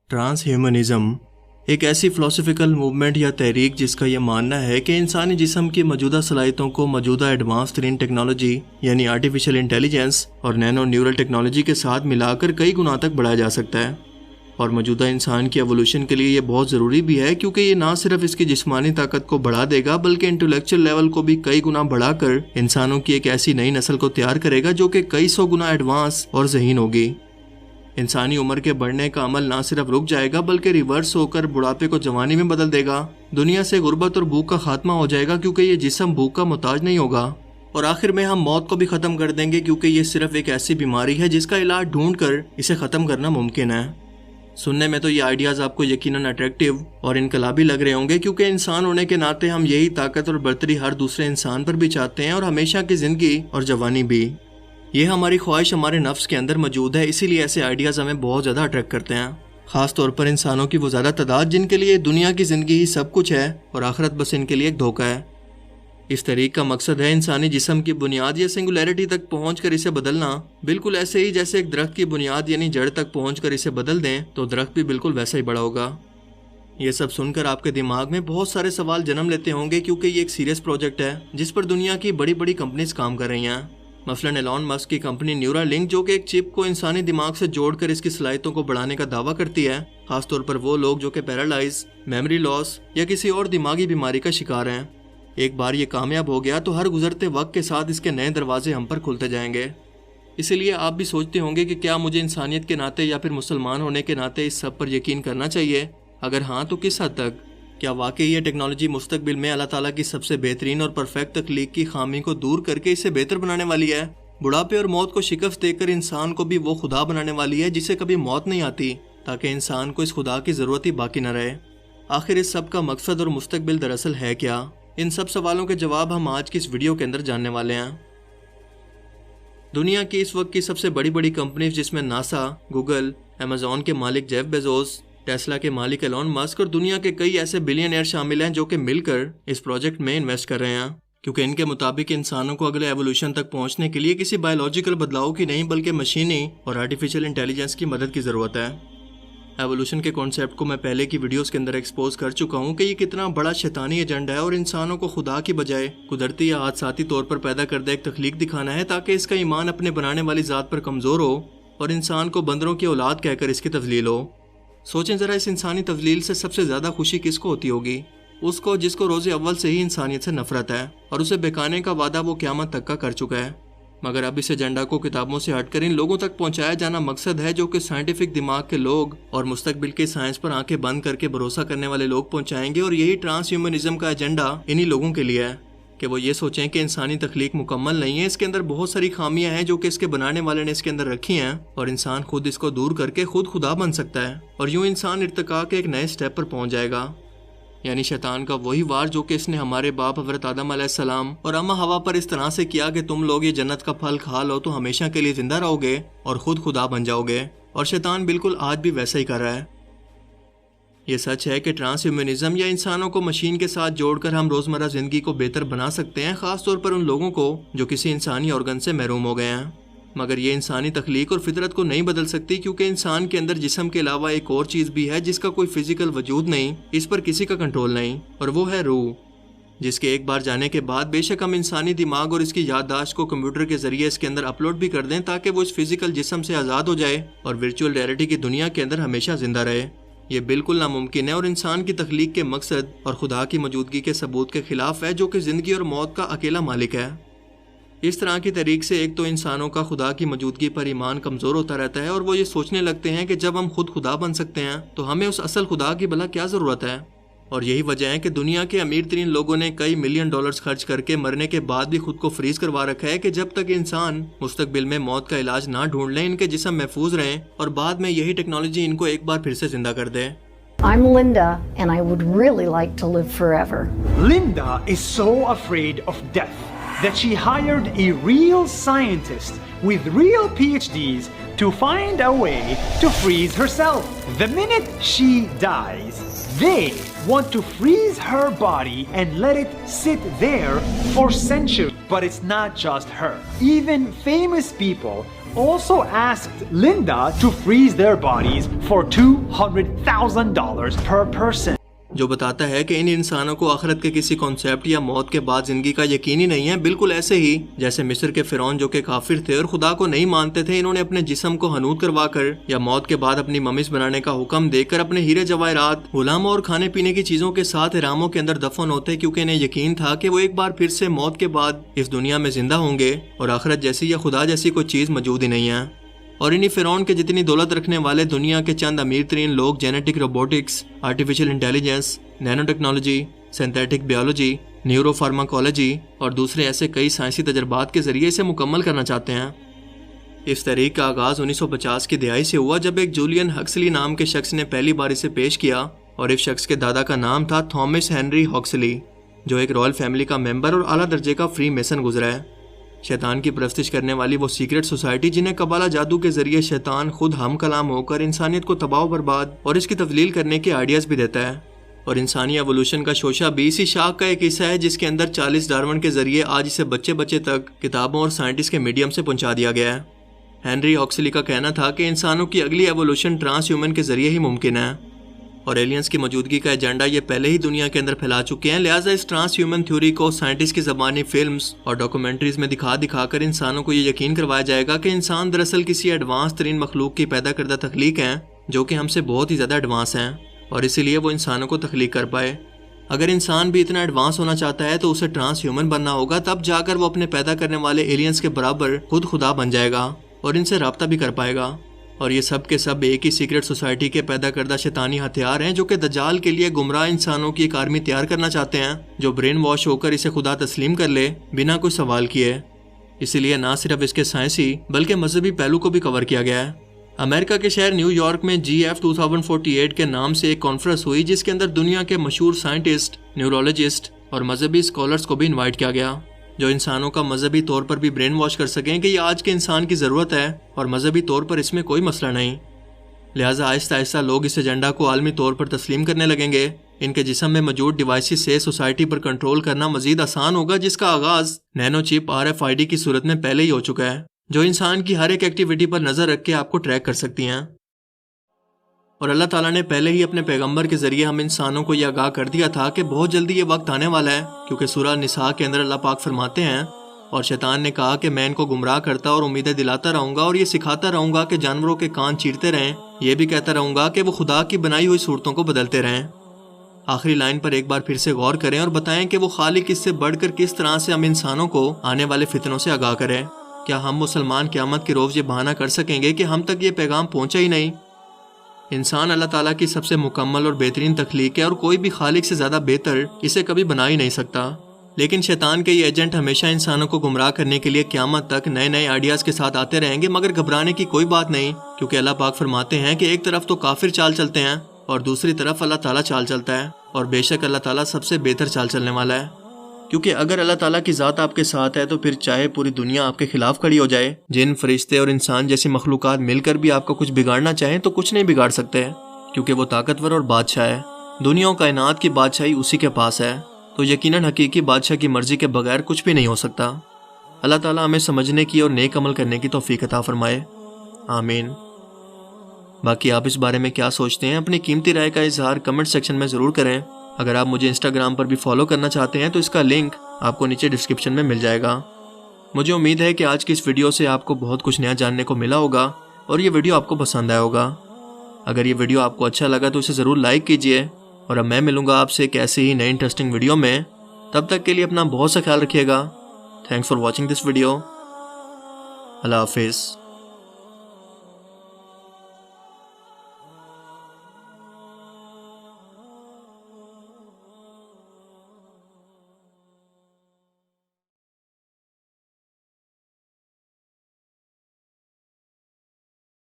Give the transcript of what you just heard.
Trans humanism ایک ایسی philosophical movement یا تحریک جس کا یہ ماننا ہے کہ انسانی جسم کی موجودہ صلاحیتوں کو موجودہ ایڈوانس ترین ٹیکنالوجی یعنی آرٹیفیشل انٹیلیجنس اور نینو نیورل ٹیکنالوجی کے ساتھ ملا کر کئی گنا تک بڑھایا جا سکتا ہے، اور موجودہ انسان کی ایوولوشن کے لیے یہ بہت ضروری بھی ہے، کیونکہ یہ نہ صرف اس کی جسمانی طاقت کو بڑھا دے گا بلکہ انٹلیکچوئل لیول کو بھی کئی گنا بڑھا کر انسانوں کی ایک ایسی نئی نسل کو تیار کرے گا جو کہ کئی سو گنا ایڈوانس اور ذہین ہوگی۔ انسانی عمر کے بڑھنے کا عمل نہ صرف رک جائے گا بلکہ ریورس ہو کر بڑھاپے کو جوانی میں بدل دے گا۔ دنیا سے غربت اور بھوک کا خاتمہ ہو جائے گا کیونکہ یہ جسم بھوک کا محتاج نہیں ہوگا، اور آخر میں ہم موت کو بھی ختم کر دیں گے کیونکہ یہ صرف ایک ایسی بیماری ہے جس کا علاج ڈھونڈ کر اسے ختم کرنا ممکن ہے۔ سننے میں تو یہ آئیڈیاز آپ کو یقیناً اٹریکٹیو اور انقلابی لگ رہے ہوں گے، کیونکہ انسان ہونے کے ناطے ہم یہی طاقت اور برتری ہر دوسرے انسان پر بھی چاہتے ہیں، اور ہمیشہ کی زندگی اور جوانی بھی۔ یہ ہماری خواہش ہمارے نفس کے اندر موجود ہے، اسی لیے ایسے آئیڈیاز ہمیں بہت زیادہ اٹریکٹ کرتے ہیں، خاص طور پر انسانوں کی وہ زیادہ تعداد جن کے لیے دنیا کی زندگی ہی سب کچھ ہے اور آخرت بس ان کے لیے ایک دھوکہ ہے۔ اس طریق کا مقصد ہے انسانی جسم کی بنیاد یا سنگولیرٹی تک پہنچ کر اسے بدلنا، بالکل ایسے ہی جیسے ایک درخت کی بنیاد یعنی جڑ تک پہنچ کر اسے بدل دیں تو درخت بھی بالکل ویسا ہی بڑا ہوگا۔ یہ سب سن کر آپ کے دماغ میں بہت سارے سوال جنم لیتے ہوں گے، کیونکہ یہ ایک سیریس پروجیکٹ ہے جس پر دنیا کی بڑی بڑی کمپنیز کام کر رہی ہیں، مثلاً ایلون مسک کی کمپنی نیورا لنک جو کہ ایک چپ کو انسانی دماغ سے جوڑ کر اس کی صلاحیتوں کو بڑھانے کا دعویٰ کرتی ہے، خاص طور پر وہ لوگ جو کہ پیرالائز، میموری لاس یا کسی اور دماغی بیماری کا شکار ہیں۔ ایک بار یہ کامیاب ہو گیا تو ہر گزرتے وقت کے ساتھ اس کے نئے دروازے ہم پر کھلتے جائیں گے۔ اسی لیے آپ بھی سوچتے ہوں گے کہ کیا مجھے انسانیت کے ناطے یا پھر مسلمان ہونے کے ناطے اس سب پر یقین کرنا چاہیے؟ اگر ہاں تو کس حد تک؟ کیا واقعی یہ ٹیکنالوجی مستقبل میں اللہ تعالیٰ کی سب سے بہترین اور پرفیکٹ تخلیق کی خامی کو دور کر کے اسے بہتر بنانے والی ہے؟ بڑھاپے اور موت کو شکست دے کر انسان کو بھی وہ خدا بنانے والی ہے جسے کبھی موت نہیں آتی، تاکہ انسان کو اس خدا کی ضرورت ہی باقی نہ رہے۔ آخر اس سب کا مقصد اور مستقبل دراصل ہے کیا؟ ان سب سوالوں کے جواب ہم آج کی اس ویڈیو کے اندر جاننے والے ہیں۔ دنیا کی اس وقت کی سب سے بڑی بڑی کمپنیز جس میں ناسا، گوگل، امیزون کے مالک جیف بیزوس، ٹیسلا کے مالک ایلون مسک اور دنیا کے کئی ایسے بلینئر شامل ہیں جو کہ مل کر اس پروجیکٹ میں انویسٹ کر رہے ہیں، کیونکہ ان کے مطابق انسانوں کو اگلے ایوولوشن تک پہنچنے کے لیے کسی بایولوجیکل بدلاؤ کی نہیں بلکہ مشینی اور آرٹیفیشل انٹیلیجنس کی مدد کی ضرورت ہے۔ ایوولوشن کے کانسیپٹ کو میں پہلے کی ویڈیوز کے اندر ایکسپوز کر چکا ہوں کہ یہ کتنا بڑا شیطانی ایجنڈا ہے، اور انسانوں کو خدا کی بجائے قدرتی یا حادثاتی طور پر پیدا کردہ ایک تخلیق دکھانا ہے تاکہ اس کا ایمان اپنے بنانے والی ذات پر کمزور ہو اور انسان کو بندروں کی اولاد کہہ کر اس کی تذلیل ہو۔ سوچیں ذرا، اس انسانی تذلیل سے سب سے زیادہ خوشی کس کو ہوتی ہوگی؟ اس کو جس کو روز اول سے ہی انسانیت سے نفرت ہے اور اسے بہکانے کا وعدہ وہ قیامت تک کا کر چکا ہے۔ مگر اب اس ایجنڈا کو کتابوں سے ہٹ کر ان لوگوں تک پہنچایا جانا مقصد ہے جو کہ سائنٹیفک دماغ کے لوگ اور مستقبل کے سائنس پر آنکھیں بند کر کے بھروسہ کرنے والے لوگ پہنچائیں گے، اور یہی ٹرانس ہیومنزم کا ایجنڈا انہی لوگوں کے لیے ہے کہ وہ یہ سوچیں کہ انسانی تخلیق مکمل نہیں ہے، اس کے اندر بہت ساری خامیاں ہیں جو کہ اس کے بنانے والے نے اس کے اندر رکھی ہیں، اور انسان خود اس کو دور کر کے خود خدا بن سکتا ہے، اور یوں انسان ارتقاء کے ایک نئے سٹیپ پر پہنچ جائے گا۔ یعنی شیطان کا وہی وار جو کہ اس نے ہمارے باپ حضرت آدم علیہ السلام اور اماں حوا پر اس طرح سے کیا کہ تم لوگ یہ جنت کا پھل کھا لو تو ہمیشہ کے لیے زندہ رہو گے اور خود خدا بن جاؤ گے، اور شیطان بالکل آج بھی ویسا ہی کر رہا ہے۔ یہ سچ ہے کہ ٹرانس ہیومنزم یا انسانوں کو مشین کے ساتھ جوڑ کر ہم روزمرہ زندگی کو بہتر بنا سکتے ہیں، خاص طور پر ان لوگوں کو جو کسی انسانی آرگن سے محروم ہو گئے ہیں، مگر یہ انسانی تخلیق اور فطرت کو نہیں بدل سکتی، کیونکہ انسان کے اندر جسم کے علاوہ ایک اور چیز بھی ہے جس کا کوئی فزیکل وجود نہیں، اس پر کسی کا کنٹرول نہیں، اور وہ ہے روح، جس کے ایک بار جانے کے بعد بے شک ہم انسانی دماغ اور اس کی یادداشت کو کمپیوٹر کے ذریعے اس کے اندر اپلوڈ بھی کر دیں تاکہ وہ اس فزیکل جسم سے آزاد ہو جائے اور ورچوئل ریئلٹی کی دنیا کے اندر ہمیشہ زندہ رہے۔ یہ بالکل ناممکن ہے اور انسان کی تخلیق کے مقصد اور خدا کی موجودگی کے ثبوت کے خلاف ہے، جو کہ زندگی اور موت کا اکیلا مالک ہے۔ اس طرح کی طریق سے ایک تو انسانوں کا خدا کی موجودگی پر ایمان کمزور ہوتا رہتا ہے، اور وہ یہ سوچنے لگتے ہیں کہ جب ہم خود خدا بن سکتے ہیں تو ہمیں اس اصل خدا کی بھلا کیا ضرورت ہے، اور یہی وجہ ہے کہ دنیا کے امیر ترین لوگوں نے کئی ملین ڈالرز خرچ کر کے مرنے کے بعد بھی خود کو فریز کروا رکھا ہے کہ جب تک انسان مستقبل میں موت کا علاج نہ ڈھونڈ لیں ان کے جسم محفوظ رہیں اور بعد میں یہی ٹیکنالوجی ان کو ایک بار پھر سے زندہ کر دے۔ I'm Linda, and I would really like to live forever. Linda is so afraid of death that she hired a real scientist with real PhDs to find a way to freeze herself. The minute she dies, they want to freeze her body and let it sit there for centuries. But it's not just her. Even famous people also asked Linda to freeze their bodies for $200,000 per person. جو بتاتا ہے کہ ان انسانوں کو آخرت کے کسی concept یا موت کے بعد زندگی کا یقین ہی نہیں ہے. بالکل ایسے ہی جیسے مصر کے فرعون جو کہ کافر تھے اور خدا کو نہیں مانتے تھے، انہوں نے اپنے جسم کو حنوط کروا کر یا موت کے بعد اپنی ممیز بنانے کا حکم دے کر اپنے ہیرے جواہرات، غلاموں اور کھانے پینے کی چیزوں کے ساتھ احراموں کے اندر دفن ہوتے، کیونکہ انہیں یقین تھا کہ وہ ایک بار پھر سے موت کے بعد اس دنیا میں زندہ ہوں گے اور آخرت جیسی یا خدا جیسی کوئی چیز موجود ہی نہیں ہے. اور انہی فرعون کے جتنی دولت رکھنے والے دنیا کے چند امیر ترین لوگ genetic robotics, artificial intelligence, nanotechnology, synthetic biology, neuropharmacology اور دوسرے ایسے کئی سائنسی تجربات کے ذریعے اسے مکمل کرنا چاہتے ہیں. اس تحریک کا آغاز 1950 کی دہائی سے ہوا جب ایک جولین ہکسلی نام کے شخص نے پہلی بار اسے پیش کیا، اور اس شخص کے دادا کا نام تھا تھامس ہنری ہکسلی، جو ایک رائل فیملی کا ممبر اور اعلیٰ درجے کا فری میسن گزرا ہے. شیطان کی پرستش کرنے والی وہ سیکرٹ سوسائٹی جنہیں قبالہ جادو کے ذریعے شیطان خود ہم کلام ہو کر انسانیت کو تباہ و برباد اور اس کی تضلیل کرنے کے آئیڈیاز بھی دیتا ہے. اور انسانی ایوولوشن کا شوشہ بھی اسی شاخ کا ایک حصہ ہے جس کے اندر چارلس ڈارون کے ذریعے آج اسے بچے تک کتابوں اور سائنٹسٹ کے میڈیم سے پہنچا دیا گیا ہے. ہنری ہکسلی کا کہنا تھا کہ انسانوں کی اگلی ایوولوشن ٹرانس ہیومن کے ذریعے ہی ممکن ہے، اور ایلینز کی موجودگی کا ایجنڈا یہ پہلے ہی دنیا کے اندر پھیلا چکے ہیں. لہٰذا اس ٹرانس ہیومن تھیوری کو سائنٹسٹ کی زبانی فلمز اور ڈاکومنٹریز میں دکھا کر انسانوں کو یہ یقین کروایا جائے گا کہ انسان دراصل کسی ایڈوانس ترین مخلوق کی پیدا کردہ تخلیق ہیں جو کہ ہم سے بہت ہی زیادہ ایڈوانس ہیں، اور اسی لیے وہ انسانوں کو تخلیق کر پائے. اگر انسان بھی اتنا ایڈوانس ہونا چاہتا ہے تو اسے ٹرانس ہیومن بننا ہوگا، تب جا کر وہ اپنے پیدا کرنے والے ایلینز کے برابر خود خدا بن جائے گا اور ان سے رابطہ بھی کر پائے گا. اور یہ سب کے سب ایک ہی سیکرٹ سوسائٹی کے پیدا کردہ شیطانی ہتھیار ہیں جو کہ دجال کے لیے گمراہ انسانوں کی ایک آرمی تیار کرنا چاہتے ہیں جو برین واش ہو کر اسے خدا تسلیم کر لے بنا کوئی سوال کیے. اسی لیے نہ صرف اس کے سائنسی بلکہ مذہبی پہلو کو بھی کور کیا گیا ہے. امریکہ کے شہر نیو یارک میں GF 2048 کے نام سے ایک کانفرنس ہوئی جس کے اندر دنیا کے مشہور سائنٹسٹ، نیورولوجسٹ اور مذہبی اسکالرس کو بھی انوائٹ کیا گیا جو انسانوں کا مذہبی طور پر بھی برین واش کر سکیں کہ یہ آج کے انسان کی ضرورت ہے اور مذہبی طور پر اس میں کوئی مسئلہ نہیں. لہٰذا آہستہ آہستہ لوگ اس ایجنڈا کو عالمی طور پر تسلیم کرنے لگیں گے. ان کے جسم میں موجود ڈیوائسز سے سوسائٹی پر کنٹرول کرنا مزید آسان ہوگا، جس کا آغاز نینو چپ RFID کی صورت میں پہلے ہی ہو چکا ہے جو انسان کی ہر ایک ایکٹیویٹی پر نظر رکھ کے آپ کو ٹریک کر سکتی ہیں. اور اللہ تعالیٰ نے پہلے ہی اپنے پیغمبر کے ذریعے ہم انسانوں کو یہ آگاہ کر دیا تھا کہ بہت جلدی یہ وقت آنے والا ہے، کیونکہ سورہ نساء کے اندر اللہ پاک فرماتے ہیں، اور شیطان نے کہا کہ میں ان کو گمراہ کرتا اور امیدیں دلاتا رہوں گا اور یہ سکھاتا رہوں گا کہ جانوروں کے کان چیرتے رہیں، یہ بھی کہتا رہوں گا کہ وہ خدا کی بنائی ہوئی صورتوں کو بدلتے رہیں. آخری لائن پر ایک بار پھر سے غور کریں اور بتائیں کہ وہ خالق اس سے بڑھ کر کس طرح سے ہم انسانوں کو آنے والے فتنوں سے آگاہ کریں. کیا ہم مسلمان قیامت کے روز یہ بہانہ کر سکیں گے کہ ہم تک یہ پیغام پہنچا ہی نہیں؟ انسان اللہ تعالیٰ کی سب سے مکمل اور بہترین تخلیق ہے اور کوئی بھی خالق سے زیادہ بہتر اسے کبھی بنا ہی نہیں سکتا. لیکن شیطان کے یہ ایجنٹ ہمیشہ انسانوں کو گمراہ کرنے کے لیے قیامت تک نئے آئیڈیاز کے ساتھ آتے رہیں گے، مگر گھبرانے کی کوئی بات نہیں، کیونکہ اللہ پاک فرماتے ہیں کہ ایک طرف تو کافر چال چلتے ہیں اور دوسری طرف اللہ تعالیٰ چال چلتا ہے، اور بے شک اللہ تعالیٰ سب سے بہتر چال چلنے والا ہے. کیونکہ اگر اللہ تعالیٰ کی ذات آپ کے ساتھ ہے تو پھر چاہے پوری دنیا آپ کے خلاف کھڑی ہو جائے، جن فرشتے اور انسان جیسی مخلوقات مل کر بھی آپ کو کچھ بگاڑنا چاہیں تو کچھ نہیں بگاڑ سکتے، کیونکہ وہ طاقتور اور بادشاہ ہے. دنیا و کائنات کی بادشاہی اسی کے پاس ہے، تو یقیناً حقیقی بادشاہ کی مرضی کے بغیر کچھ بھی نہیں ہو سکتا. اللہ تعالیٰ ہمیں سمجھنے کی اور نیک عمل کرنے کی توفیق عطا فرمائے، آمین. باقی آپ اس بارے میں کیا سوچتے ہیں؟ اپنی قیمتی رائے کا اظہار کمنٹ سیکشن میں ضرور کریں. اگر آپ مجھے انسٹاگرام پر بھی فالو کرنا چاہتے ہیں تو اس کا لنک آپ کو نیچے ڈسکرپشن میں مل جائے گا. مجھے امید ہے کہ آج کی اس ویڈیو سے آپ کو بہت کچھ نیا جاننے کو ملا ہوگا اور یہ ویڈیو آپ کو پسند آیا ہوگا. اگر یہ ویڈیو آپ کو اچھا لگا تو اسے ضرور لائک کیجئے، اور اب میں ملوں گا آپ سے ایک ایسی ہی نئی انٹرسٹنگ ویڈیو میں. تب تک کے لیے اپنا بہت سا خیال رکھیے گا. Thanks for watching this video. اللہ حافظ.